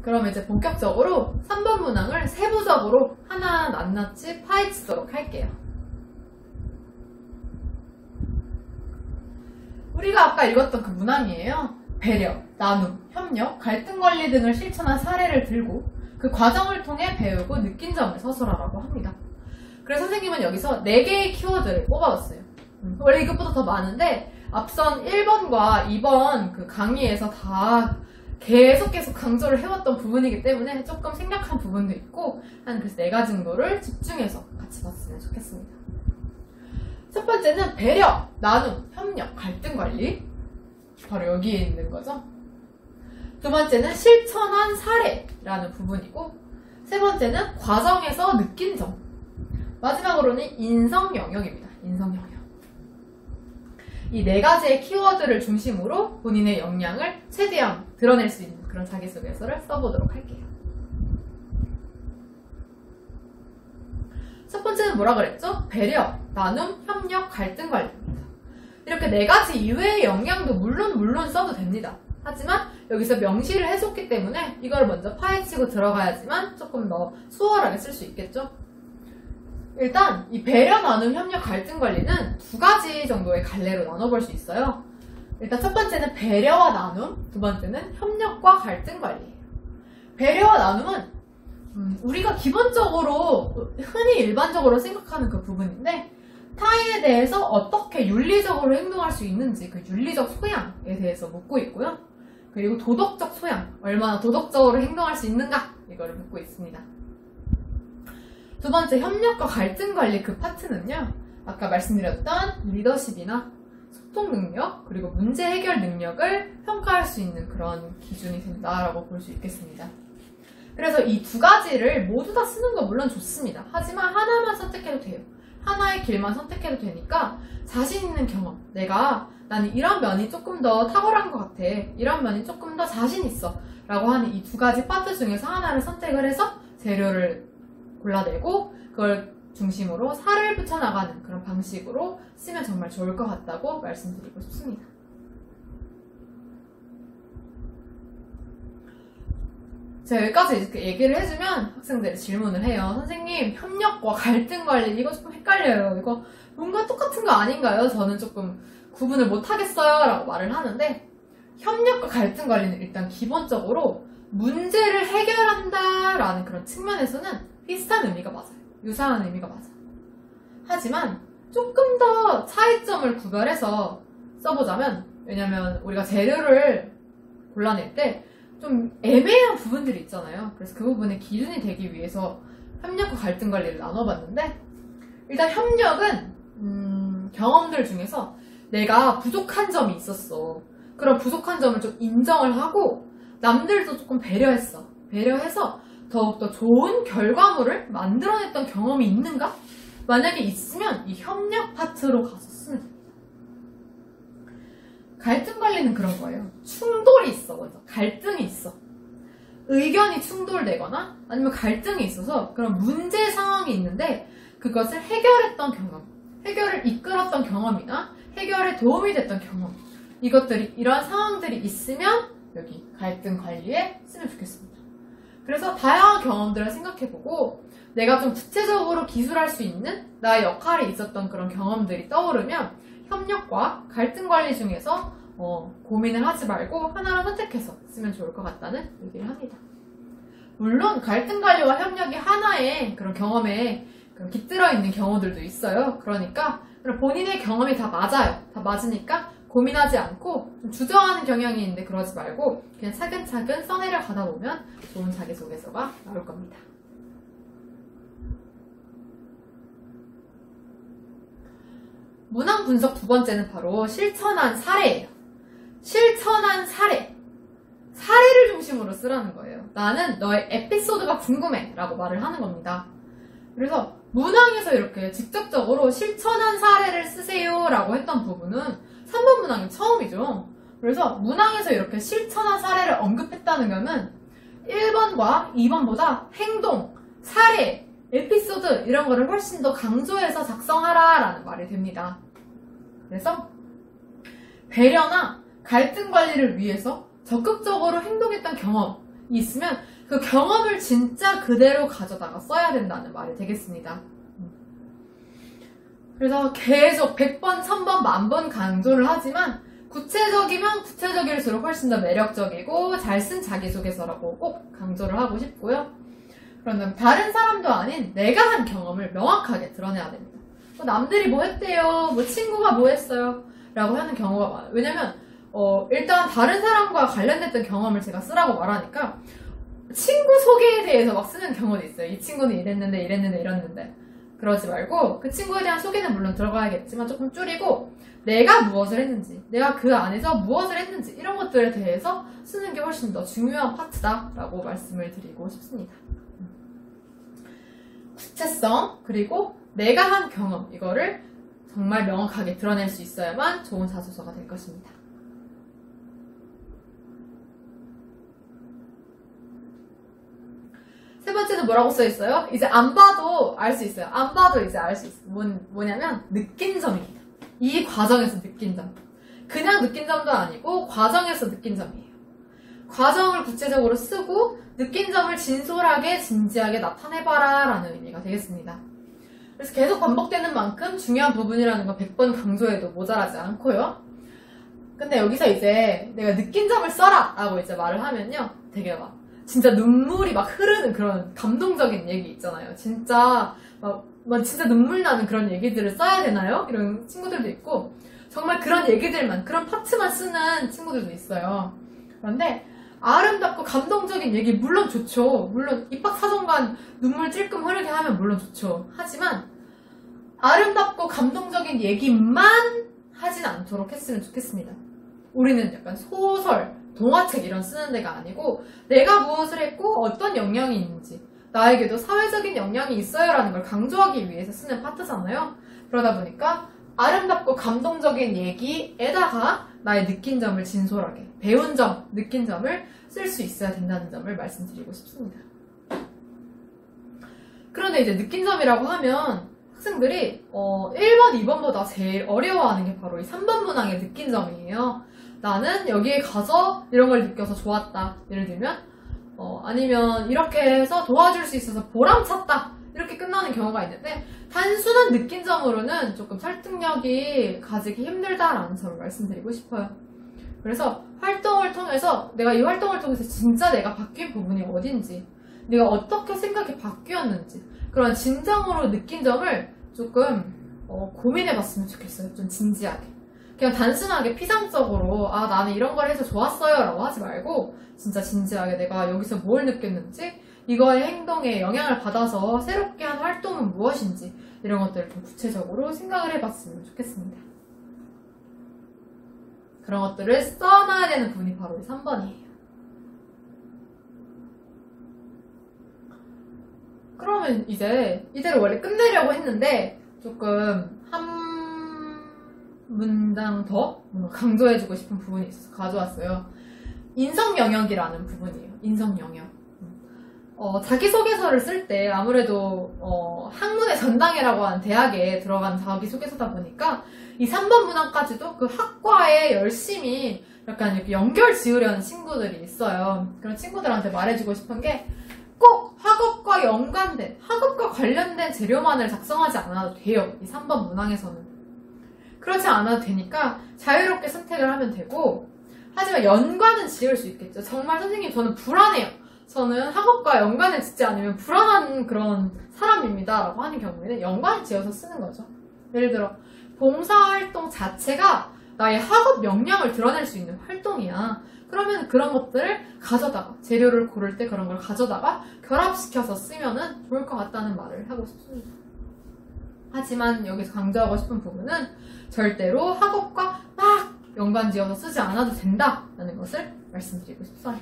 그럼 이제 본격적으로 3번 문항을 세부적으로 하나 낱낱이 파헤치도록 할게요. 우리가 아까 읽었던 그 문항이에요. 배려, 나눔, 협력, 갈등 관리 등을 실천한 사례를 들고 그 과정을 통해 배우고 느낀 점을 서술하라고 합니다. 그래서 선생님은 여기서 4개의 키워드를 뽑아왔어요. 원래 이것보다 더 많은데 앞선 1번과 2번 그 강의에서 다 계속 강조를 해왔던 부분이기 때문에 조금 생략한 부분도 있고 한 그래서 4가지 정도를 집중해서 같이 봤으면 좋겠습니다. 첫 번째는 배려, 나눔, 협력, 갈등 관리. 바로 여기에 있는 거죠. 두 번째는 실천한 사례라는 부분이고, 세 번째는 과정에서 느낀 점. 마지막으로는 인성 영역입니다. 인성 영역. 이 4가지의 키워드를 중심으로 본인의 역량을 최대한 드러낼 수 있는 그런 자기소개서를 써보도록 할게요. 첫 번째는 뭐라 그랬죠? 배려, 나눔, 협력, 갈등 관리입니다. 이렇게 4가지 이외의 역량도 물론 써도 됩니다. 하지만 여기서 명시를 해줬기 때문에 이걸 먼저 파헤치고 들어가야지만 조금 더 수월하게 쓸 수 있겠죠? 일단 이 배려, 나눔, 협력, 갈등 관리는 2가지 정도의 갈래로 나눠볼 수 있어요. 일단 첫 번째는 배려와 나눔, 두 번째는 협력과 갈등 관리예요. 배려와 나눔은 우리가 기본적으로 흔히 일반적으로 생각하는 그 부분인데 타인에 대해서 어떻게 윤리적으로 행동할 수 있는지 그 윤리적 소양에 대해서 묻고 있고요. 그리고 도덕적 소양, 얼마나 도덕적으로 행동할 수 있는가 이거를 묻고 있습니다. 두 번째 협력과 갈등 관리 그 파트는요. 아까 말씀드렸던 리더십이나 소통 능력 그리고 문제 해결 능력을 평가할 수 있는 그런 기준이 된다라고 볼 수 있겠습니다. 그래서 이 2가지를 모두 다 쓰는 건 물론 좋습니다. 하지만 하나만 선택해도 돼요. 하나의 길만 선택해도 되니까 자신 있는 경험, 나는 이런 면이 조금 더 탁월한 것 같아, 이런 면이 조금 더 자신 있어 라고 하는 이 2가지 파트 중에서 하나를 선택을 해서 재료를 골라내고 그걸 중심으로 사례를 붙여나가는 그런 방식으로 쓰면 정말 좋을 것 같다고 말씀드리고 싶습니다. 제가 여기까지 이렇게 얘기를 해주면 학생들이 질문을 해요. 선생님, 협력과 갈등 관리 이거 조금 헷갈려요. 이거 뭔가 똑같은 거 아닌가요? 저는 조금 구분을 못하겠어요 라고 말을 하는데, 협력과 갈등 관리는 일단 기본적으로 문제를 해결한다 라는 그런 측면에서는 비슷한 의미가 맞아요. 유사한 의미가 맞아요. 하지만 조금 더 차이점을 구별해서 써보자면, 왜냐면 우리가 재료를 골라낼 때 좀 애매한 부분들이 있잖아요. 그래서 그 부분의 기준이 되기 위해서 협력과 갈등 관리를 나눠봤는데, 일단 협력은 경험들 중에서 내가 부족한 점이 있었어. 그런 부족한 점을 좀 인정을 하고 남들도 조금 배려해서 더욱더 좋은 결과물을 만들어냈던 경험이 있는가? 만약에 있으면 이 협력 파트로 가서 쓰면 됩니다. 갈등 관리는 그런 거예요. 충돌이 있어. 먼저 갈등이 있어. 의견이 충돌되거나 아니면 갈등이 있어서 그런 문제 상황이 있는데 그것을 해결했던 경험, 해결을 이끌었던 경험이나 해결에 도움이 됐던 경험, 이러한 상황들이 있으면 여기 갈등 관리에 쓰면 좋겠습니다. 그래서 다양한 경험들을 생각해보고 내가 좀 구체적으로 기술할 수 있는 나의 역할이 있었던 그런 경험들이 떠오르면 협력과 갈등 관리 중에서 고민을 하지 말고 하나를 선택해서 쓰면 좋을 것 같다는 얘기를 합니다. 물론 갈등 관리와 협력이 하나의 그런 경험에 깃들어 있는 경우들도 있어요. 그러니까 본인의 경험이 다 맞아요. 다 맞으니까 고민하지 않고 좀 주저하는 경향이 있는데 그러지 말고 그냥 차근차근 써내려 가다 보면 좋은 자기소개서가 나올 겁니다. 문항 분석 2번째는 바로 실천한 사례예요. 실천한 사례. 사례를 중심으로 쓰라는 거예요. 나는 너의 에피소드가 궁금해 라고 말을 하는 겁니다. 그래서 문항에서 이렇게 직접적으로 실천한 사례를 쓰세요 라고 했던 부분은 3번 문항이 처음이죠. 그래서 문항에서 이렇게 실천한 사례를 언급했다는 것은 1번과 2번보다 행동, 사례, 에피소드 이런 거를 훨씬 더 강조해서 작성하라 라는 말이 됩니다. 그래서 배려나 갈등 관리를 위해서 적극적으로 행동했던 경험, 있으면 그 경험을 진짜 그대로 가져다가 써야 된다는 말이 되겠습니다. 그래서 계속 100번, 1000번, 10,000번 강조를 하지만 구체적이면 구체적일수록 훨씬 더 매력적이고 잘 쓴 자기소개서라고 꼭 강조를 하고 싶고요. 그러면 다른 사람도 아닌 내가 한 경험을 명확하게 드러내야 됩니다. 남들이 뭐 했대요, 뭐 친구가 뭐 했어요 라고 하는 경우가 많아요. 왜냐면 일단 다른 사람과 관련됐던 경험을 제가 쓰라고 말하니까 친구 소개에 대해서 막 쓰는 경우도 있어요. 이 친구는 이랬는데 이랬는데 그러지 말고 그 친구에 대한 소개는 물론 들어가야겠지만 조금 줄이고 내가 무엇을 했는지, 내가 그 안에서 무엇을 했는지 이런 것들에 대해서 쓰는 게 훨씬 더 중요한 파트다라고 말씀을 드리고 싶습니다. 구체성, 그리고 내가 한 경험, 이거를 정말 명확하게 드러낼 수 있어야만 좋은 자소서가 될 것입니다. 세 번째는 뭐라고 써있어요? 이제 안 봐도 알 수 있어요. 안 봐도 이제 알 수 있어요. 뭐냐면 느낀 점입니다. 이 과정에서 느낀 점. 그냥 느낀 점도 아니고 과정에서 느낀 점이에요. 과정을 구체적으로 쓰고 느낀 점을 진솔하게 진지하게 나타내봐라 라는 의미가 되겠습니다. 그래서 계속 반복되는 만큼 중요한 부분이라는 건 100번 강조해도 모자라지 않고요. 근데 여기서 이제 내가 느낀 점을 써라 라고 이제 말을 하면요, 되게 막 진짜 눈물이 막 흐르는 그런 감동적인 얘기 있잖아요. 진짜 막 진짜 눈물 나는 그런 얘기들을 써야 되나요? 이런 친구들도 있고 정말 그런 얘기들만, 그런 파트만 쓰는 친구들도 있어요. 그런데 아름답고 감동적인 얘기 물론 좋죠. 물론 입학사정관 눈물 찔끔 흐르게 하면 물론 좋죠. 하지만 아름답고 감동적인 얘기만 하진 않도록 했으면 좋겠습니다. 우리는 약간 소설, 동화책 이런 쓰는 데가 아니고 내가 무엇을 했고 어떤 영향이 있는지, 나에게도 사회적인 영향이 있어요 라는 걸 강조하기 위해서 쓰는 파트잖아요. 그러다 보니까 아름답고 감동적인 얘기에다가 나의 느낀 점을 진솔하게, 배운 점, 느낀 점을 쓸 수 있어야 된다는 점을 말씀드리고 싶습니다. 그런데 이제 느낀 점이라고 하면 학생들이 1번, 2번보다 제일 어려워하는 게 바로 이 3번 문항의 느낀 점이에요. 나는 여기에 가서 이런 걸 느껴서 좋았다. 예를 들면 아니면 이렇게 해서 도와줄 수 있어서 보람찼다. 이렇게 끝나는 경우가 있는데 단순한 느낀 점으로는 조금 설득력이 가지기 힘들다라는 점을 말씀드리고 싶어요. 그래서 활동을 통해서 내가 이 활동을 통해서 진짜 내가 바뀐 부분이 어딘지, 내가 어떻게 생각이 바뀌었는지 그런 진정으로 느낀 점을 조금 고민해봤으면 좋겠어요. 좀 진지하게. 그냥 단순하게 피상적으로 나는 이런 걸 해서 좋았어요 라고 하지 말고 진짜 진지하게 내가 여기서 뭘 느꼈는지, 이거의 행동에 영향을 받아서 새롭게 한 활동은 무엇인지 이런 것들을 좀 구체적으로 생각을 해봤으면 좋겠습니다. 그런 것들을 써놔야 되는 부분이 바로 이 3번이에요. 그러면 이제 이대로 원래 끝내려고 했는데 조금 한 문장 더 강조해주고 싶은 부분이 있어서 가져왔어요. 인성 영역이라는 부분이에요. 인성 영역. 자기소개서를 쓸 때 아무래도 학문의 전당이라고 하는 대학에 들어간 자기소개서다 보니까 이 3번 문항까지도 그 학과에 열심히 약간 이렇게 연결 지으려는 친구들이 있어요. 그런 친구들한테 말해주고 싶은 게 꼭 학업과 연관된, 학업과 관련된 재료만을 작성하지 않아도 돼요. 이 3번 문항에서는. 그렇지 않아도 되니까 자유롭게 선택을 하면 되고, 하지만 연관은 지을 수 있겠죠. 정말 선생님 저는 불안해요. 저는 학업과 연관을 짓지 않으면 불안한 그런 사람입니다 라고 하는 경우에는 연관을 지어서 쓰는 거죠. 예를 들어 봉사활동 자체가 나의 학업 역량을 드러낼 수 있는 활동이야. 그러면 그런 것들을 가져다가, 재료를 고를 때 그런 걸 가져다가 결합시켜서 쓰면은 좋을 것 같다는 말을 하고 싶습니다. 하지만 여기서 강조하고 싶은 부분은 절대로 학업과 막 연관지어서 쓰지 않아도 된다라는 것을 말씀드리고 싶어요.